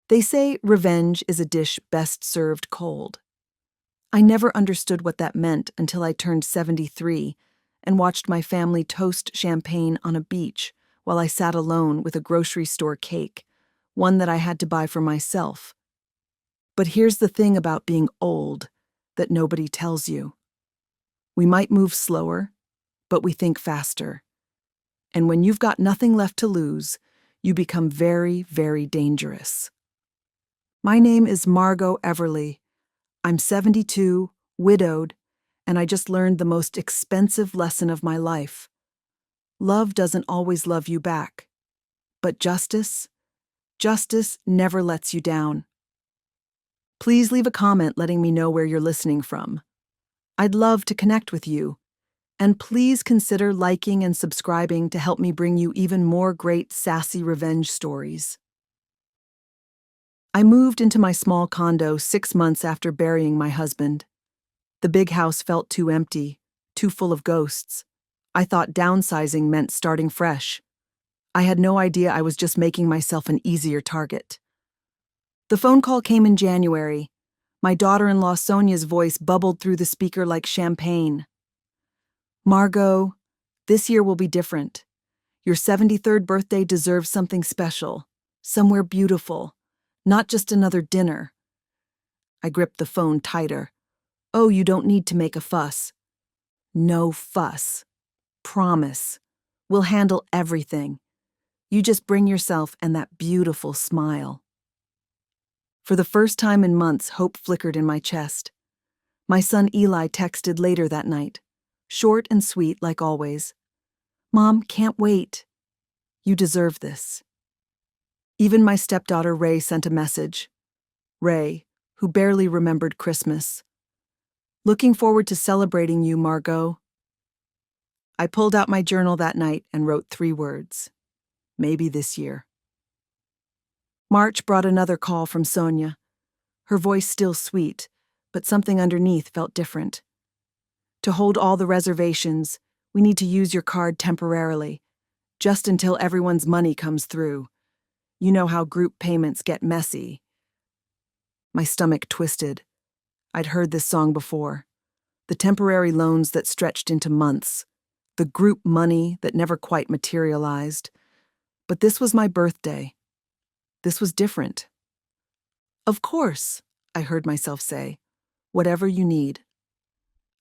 They say revenge is a dish best served cold. I never understood what that meant until I turned 73 and watched my family toast champagne on a beach while I sat alone with a grocery store cake, one that I had to buy for myself. But here's the thing about being old that nobody tells you. We might move slower, but we think faster. And when you've got nothing left to lose, you become very, very dangerous. My name is Margot Everly. I'm 72, widowed, and I just learned the most expensive lesson of my life. Love doesn't always love you back. But justice never lets you down. Please leave a comment letting me know where you're listening from. I'd love to connect with you. And please consider liking and subscribing to help me bring you even more great sassy revenge stories. I moved into my small condo 6 months after burying my husband. The big house felt too empty, too full of ghosts. I thought downsizing meant starting fresh. I had no idea I was just making myself an easier target. The phone call came in January. My daughter-in-law Sonia's voice bubbled through the speaker like champagne. Margot, this year will be different. Your 73rd birthday deserves something special, somewhere beautiful, not just another dinner. I gripped the phone tighter. Oh, you don't need to make a fuss. No fuss. Promise. We'll handle everything. You just bring yourself and that beautiful smile. For the first time in months, hope flickered in my chest. My son Eli texted later that night. Short and sweet, like always. Mom, can't wait. You deserve this. Even my stepdaughter Ray sent a message. Ray, who barely remembered Christmas. Looking forward to celebrating you, Margot. I pulled out my journal that night and wrote 3 words. Maybe this year. March brought another call from Sonia. Her voice still sweet, but something underneath felt different. To hold all the reservations, we need to use your card temporarily, just until everyone's money comes through. You know how group payments get messy. My stomach twisted. I'd heard this song before. The temporary loans that stretched into months. The group money that never quite materialized. But this was my birthday. This was different. Of course, I heard myself say. Whatever you need.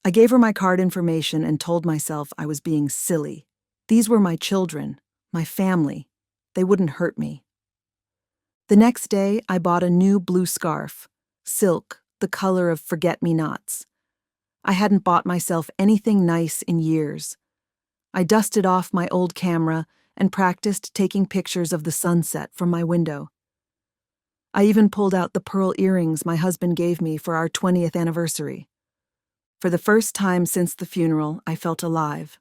I gave her my card information and told myself I was being silly. These were my children, my family. They wouldn't hurt me. The next day, I bought a new blue scarf, silk, the color of forget-me-nots. I hadn't bought myself anything nice in years. I dusted off my old camera and practiced taking pictures of the sunset from my window. I even pulled out the pearl earrings my husband gave me for our 20th anniversary. For the first time since the funeral, I felt alive.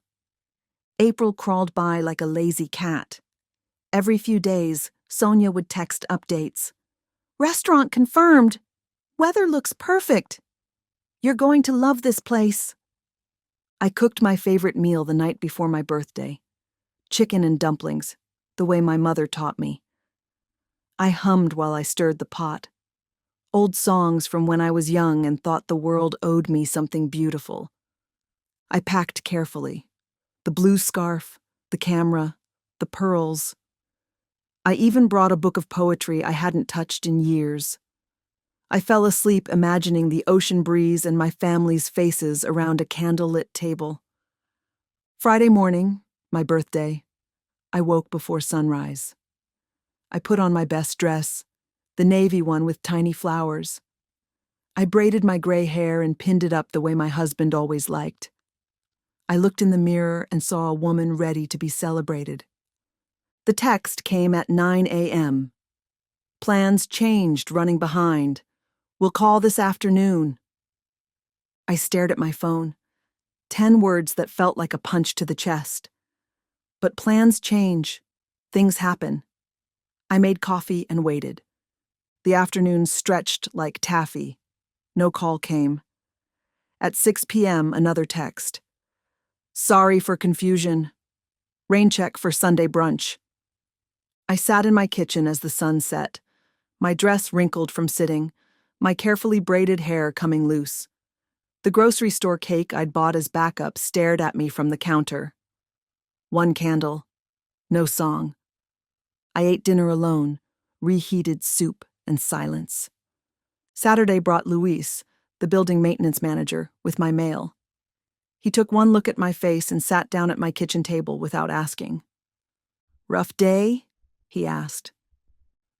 April crawled by like a lazy cat. Every few days, Sonia would text updates. Restaurant confirmed. Weather looks perfect. You're going to love this place. I cooked my favorite meal the night before my birthday. Chicken and dumplings, the way my mother taught me. I hummed while I stirred the pot. Old songs from when I was young and thought the world owed me something beautiful. I packed carefully. The blue scarf, the camera, the pearls. I even brought a book of poetry I hadn't touched in years. I fell asleep imagining the ocean breeze and my family's faces around a candlelit table. Friday morning, my birthday, I woke before sunrise. I put on my best dress, the navy one with tiny flowers. I braided my gray hair and pinned it up the way my husband always liked. I looked in the mirror and saw a woman ready to be celebrated. The text came at 9 a.m. Plans changed, running behind. We'll call this afternoon. I stared at my phone. 10 words that felt like a punch to the chest. But plans change. Things happen. I made coffee and waited. The afternoon stretched like taffy. No call came. At 6 p.m., another text. Sorry for confusion. Rain check for Sunday brunch. I sat in my kitchen as the sun set. my dress wrinkled from sitting, my carefully braided hair coming loose. The grocery store cake I'd bought as backup stared at me from the counter. One candle, no song. I ate dinner alone, reheated soup and silence. Saturday brought Luis, the building maintenance manager, with my mail. He took one look at my face and sat down at my kitchen table without asking. "Rough day?" he asked.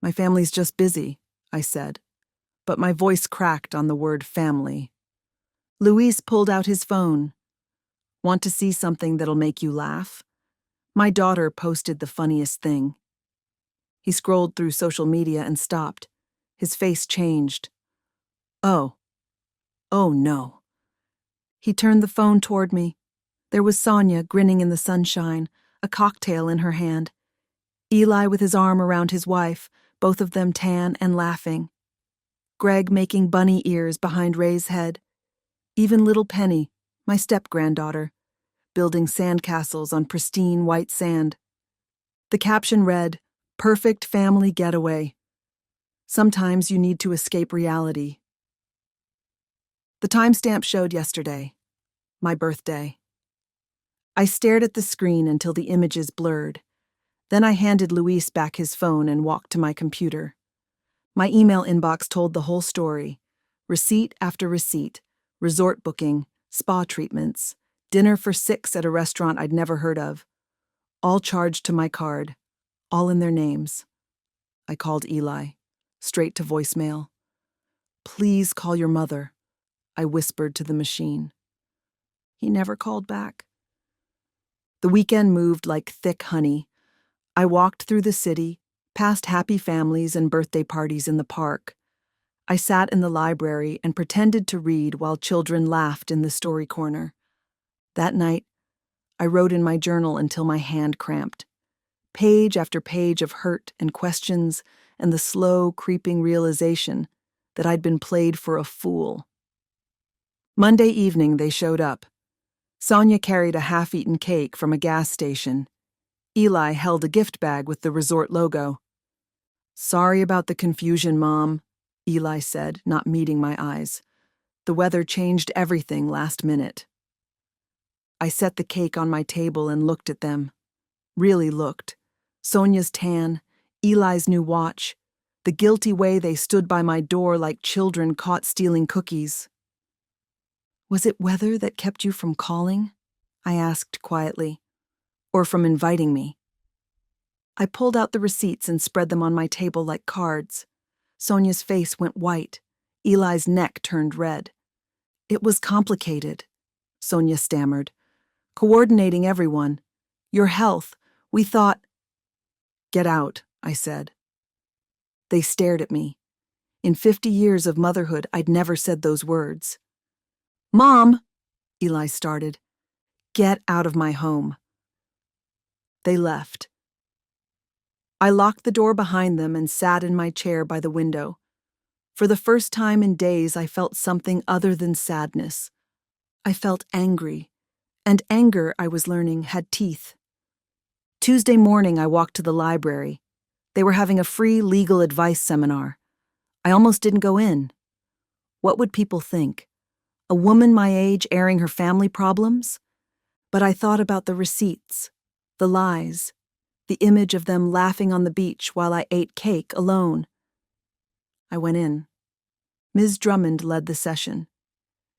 "My family's just busy," I said, but my voice cracked on the word family. Luis pulled out his phone. "Want to see something that'll make you laugh? My daughter posted the funniest thing." He scrolled through social media and stopped. His face changed. Oh no. He turned the phone toward me. There was Sonia grinning in the sunshine, a cocktail in her hand. Eli with his arm around his wife, both of them tan and laughing. Greg making bunny ears behind Ray's head. Even little Penny, my step-granddaughter, building sandcastles on pristine white sand. The caption read, "Perfect family getaway. Sometimes you need to escape reality." The timestamp showed yesterday, my birthday. I stared at the screen until the images blurred. Then I handed Luis back his phone and walked to my computer. My email inbox told the whole story. Receipt after receipt, resort booking, spa treatments, dinner for 6 at a restaurant I'd never heard of. All charged to my card, all in their names. I called Eli, straight to voicemail. "Please call your mother," I whispered to the machine. He never called back. The weekend moved like thick honey. I walked through the city, past happy families and birthday parties in the park. I sat in the library and pretended to read while children laughed in the story corner. That night, I wrote in my journal until my hand cramped. Page after page of hurt and questions and the slow, creeping realization that I'd been played for a fool. Monday evening, they showed up. Sonia carried a half-eaten cake from a gas station. Eli held a gift bag with the resort logo. "Sorry about the confusion, Mom," Eli said, not meeting my eyes. "The weather changed everything last minute." I set the cake on my table and looked at them. Really looked. Sonia's tan, Eli's new watch, the guilty way they stood by my door like children caught stealing cookies. "Was it weather that kept you from calling?" I asked quietly. "Or from inviting me?" I pulled out the receipts and spread them on my table like cards. Sonia's face went white. Eli's neck turned red. "It was complicated," Sonia stammered. "Coordinating everyone. Your health. We thought—" "Get out," I said. They stared at me. In 50 years of motherhood, I'd never said those words. "Mom," Eli started. "Get out of my home." They left. I locked the door behind them and sat in my chair by the window. For the first time in days, I felt something other than sadness. I felt angry, and anger, I was learning, had teeth. Tuesday morning, I walked to the library. They were having a free legal advice seminar. I almost didn't go in. What would people think? A woman my age airing her family problems? But I thought about the receipts, the lies, the image of them laughing on the beach while I ate cake alone. I went in. Ms. Drummond led the session.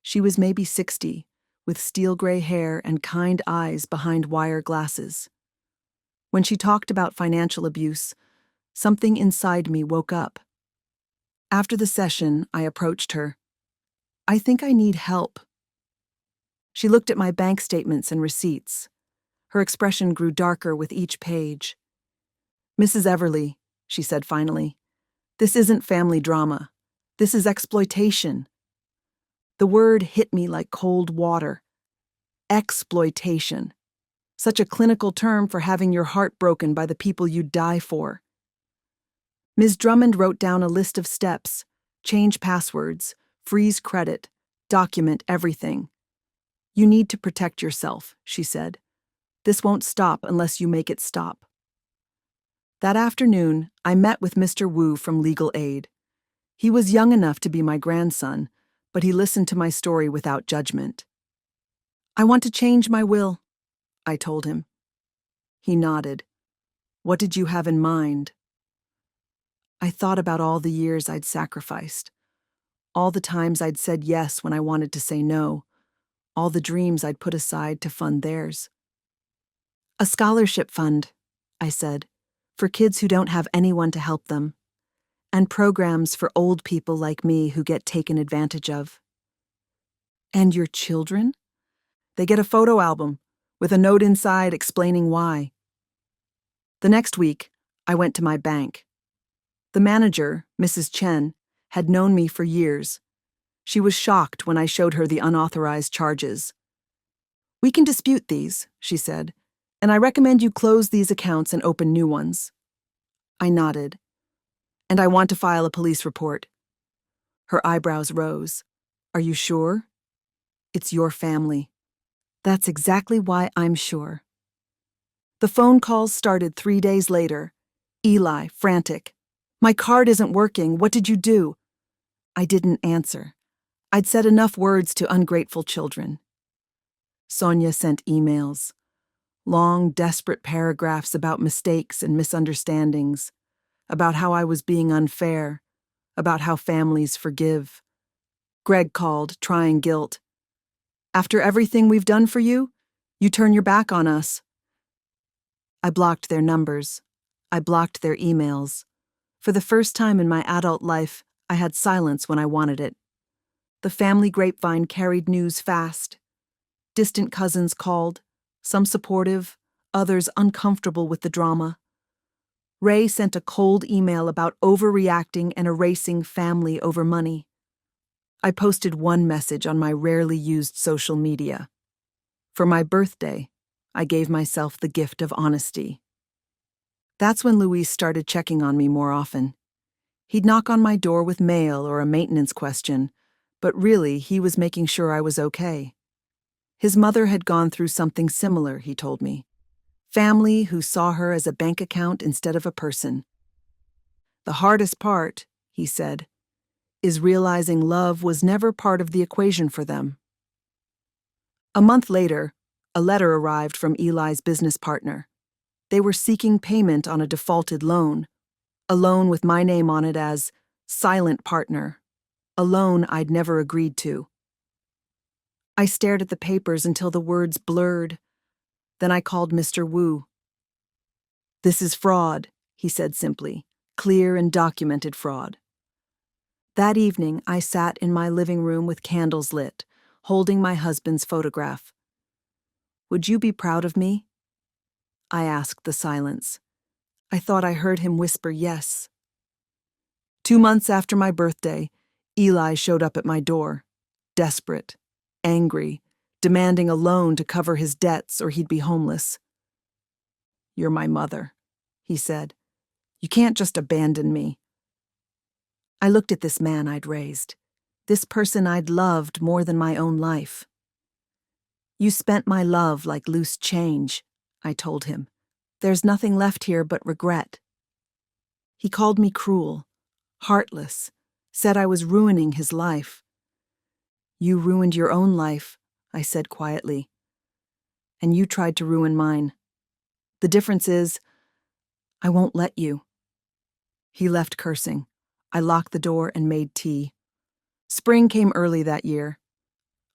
She was maybe 60, with steel gray hair and kind eyes behind wire glasses. When she talked about financial abuse, something inside me woke up. After the session, I approached her. "I think I need help." She looked at my bank statements and receipts. Her expression grew darker with each page. "Mrs. Everly," she said finally, "this isn't family drama. This is exploitation." The word hit me like cold water. Exploitation. Such a clinical term for having your heart broken by the people you'd die for. Ms. Drummond wrote down a list of steps: change passwords, freeze credit, document everything. "You need to protect yourself," she said. "This won't stop unless you make it stop." That afternoon, I met with Mr. Wu from Legal Aid. He was young enough to be my grandson, but he listened to my story without judgment. "I want to change my will," I told him. He nodded. "What did you have in mind?" I thought about all the years I'd sacrificed, all the times I'd said yes when I wanted to say no, all the dreams I'd put aside to fund theirs. "A scholarship fund," I said, "for kids who don't have anyone to help them, and programs for old people like me who get taken advantage of." "And your children?" "They get a photo album, with a note inside explaining why." The next week, I went to my bank. The manager, Mrs. Chen, had known me for years. She was shocked when I showed her the unauthorized charges. "We can dispute these," she said, "and I recommend you close these accounts and open new ones." I nodded. "And I want to file a police report." Her eyebrows rose. "Are you sure?" "It's your family." "That's exactly why I'm sure." The phone calls started 3 days later. Eli, frantic. "My card isn't working. What did you do?" I didn't answer. I'd said enough words to ungrateful children. Sonia sent emails. Long, desperate paragraphs about mistakes and misunderstandings, about how I was being unfair, about how families forgive. Greg called, trying guilt. "After everything we've done for you, you turn your back on us." I blocked their numbers. I blocked their emails. For the first time in my adult life, I had silence when I wanted it. The family grapevine carried news fast. Distant cousins called, some supportive, others uncomfortable with the drama. Ray sent a cold email about overreacting and erasing family over money. I posted one message on my rarely used social media. For my birthday, I gave myself the gift of honesty. That's when Luis started checking on me more often. He'd knock on my door with mail or a maintenance question, but really he was making sure I was okay. His mother had gone through something similar, he told me. Family who saw her as a bank account instead of a person. "The hardest part," he said, "is realizing love was never part of the equation for them." A month later, a letter arrived from Eli's business partner. They were seeking payment on a defaulted loan, a loan with my name on it as silent partner, a loan I'd never agreed to. I stared at the papers until the words blurred. Then I called Mr. Wu. "This is fraud," he said simply, "clear and documented fraud." That evening, I sat in my living room with candles lit, holding my husband's photograph. "Would you be proud of me?" I asked the silence. I thought I heard him whisper yes. 2 months after my birthday, Eli showed up at my door, desperate, angry, demanding a loan to cover his debts or he'd be homeless. "You're my mother," he said. "You can't just abandon me." I looked at this man I'd raised, this person I'd loved more than my own life. "You spent my love like loose change," I told him. "There's nothing left here but regret." He called me cruel, heartless, said I was ruining his life. "You ruined your own life," I said quietly. "And you tried to ruin mine. The difference is, I won't let you." He left cursing. I locked the door and made tea. Spring came early that year.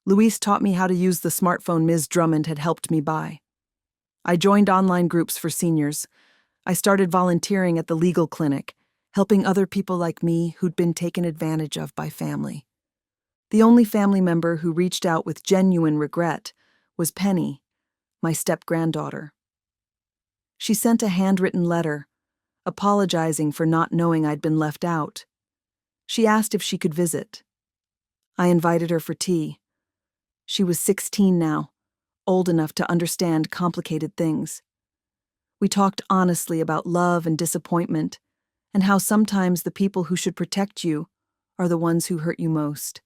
Luis taught me how to use the smartphone Ms. Drummond had helped me buy. I joined online groups for seniors. I started volunteering at the legal clinic, helping other people like me who'd been taken advantage of by family. The only family member who reached out with genuine regret was Penny, my step-granddaughter. She sent a handwritten letter, apologizing for not knowing I'd been left out. She asked if she could visit. I invited her for tea. She was 16 now, old enough to understand complicated things. We talked honestly about love and disappointment, and how sometimes the people who should protect you are the ones who hurt you most.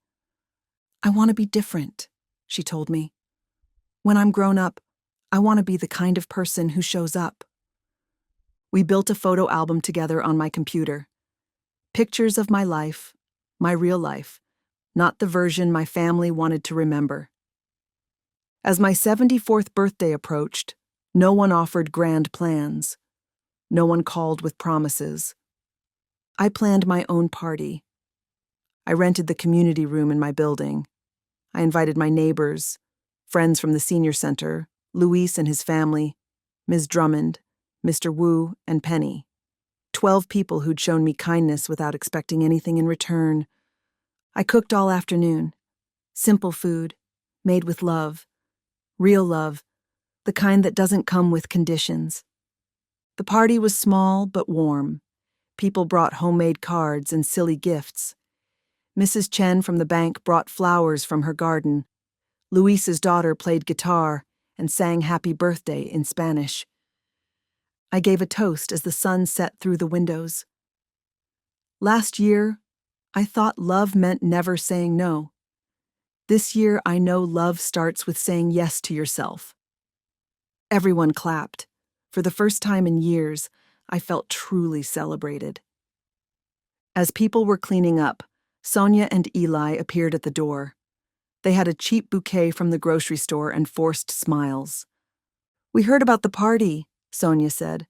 "I want to be different," she told me. "When I'm grown up, I want to be the kind of person who shows up." We built a photo album together on my computer. Pictures of my life, my real life, not the version my family wanted to remember. As my 74th birthday approached, no one offered grand plans. No one called with promises. I planned my own party. I rented the community room in my building. I invited my neighbors, friends from the senior center, Luis and his family, Ms. Drummond, Mr. Wu, and Penny. 12 people who'd shown me kindness without expecting anything in return. I cooked all afternoon. Simple food, made with love. Real love, the kind that doesn't come with conditions. The party was small but warm. People brought homemade cards and silly gifts. Mrs. Chen from the bank brought flowers from her garden. Luis's daughter played guitar and sang happy birthday in Spanish. I gave a toast as the sun set through the windows. Last year, I thought love meant never saying no. This year, I know love starts with saying yes to yourself. Everyone clapped. For the first time in years, I felt truly celebrated. As people were cleaning up, Sonia and Eli appeared at the door. They had a cheap bouquet from the grocery store and forced smiles. "We heard about the party," Sonia said.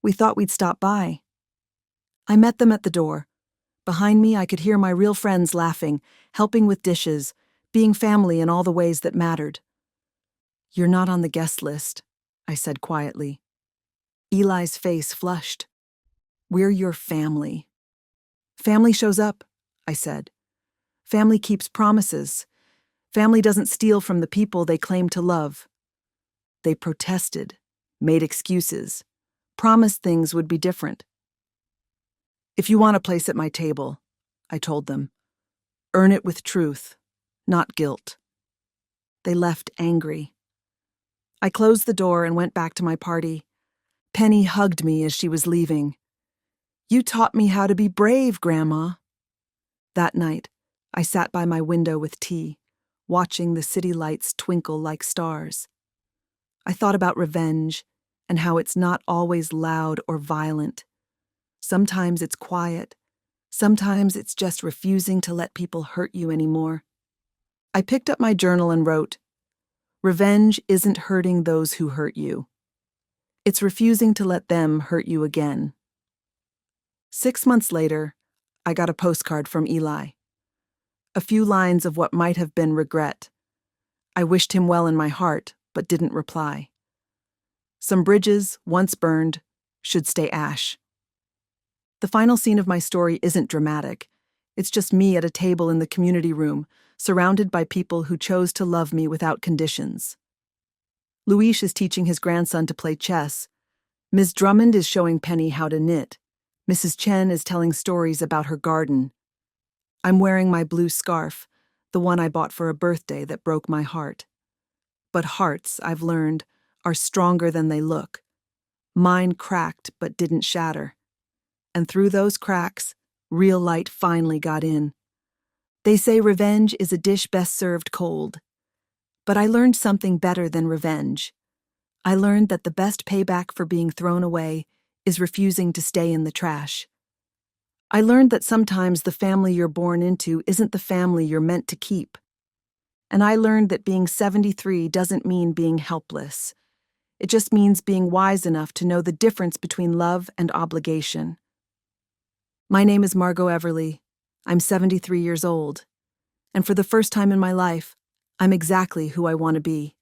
"We thought we'd stop by." I met them at the door. Behind me, I could hear my real friends laughing, helping with dishes, being family in all the ways that mattered. "You're not on the guest list," I said quietly. Eli's face flushed. "We're your family." "Family shows up," I said. "Family keeps promises. Family doesn't steal from the people they claim to love." They protested, made excuses, promised things would be different. "If you want a place at my table," I told them, "earn it with truth, not guilt." They left angry. I closed the door and went back to my party. Penny hugged me as she was leaving. "You taught me how to be brave, Grandma." That night, I sat by my window with tea, watching the city lights twinkle like stars. I thought about revenge and how it's not always loud or violent. Sometimes it's quiet. Sometimes it's just refusing to let people hurt you anymore. I picked up my journal and wrote, "Revenge isn't hurting those who hurt you. It's refusing to let them hurt you again." 6 months later, I got a postcard from Eli. A few lines of what might have been regret. I wished him well in my heart, but didn't reply. Some bridges, once burned, should stay ash. The final scene of my story isn't dramatic. It's just me at a table in the community room, surrounded by people who chose to love me without conditions. Luis is teaching his grandson to play chess. Ms. Drummond is showing Penny how to knit. Mrs. Chen is telling stories about her garden. I'm wearing my blue scarf, the one I bought for a birthday that broke my heart. But hearts, I've learned, are stronger than they look. Mine cracked but didn't shatter. And through those cracks, real light finally got in. They say revenge is a dish best served cold. But I learned something better than revenge. I learned that the best payback for being thrown away is refusing to stay in the trash. I learned that sometimes the family you're born into isn't the family you're meant to keep. And I learned that being 73 doesn't mean being helpless. It just means being wise enough to know the difference between love and obligation. My name is Margot Everly. I'm 73 years old. And for the first time in my life, I'm exactly who I want to be.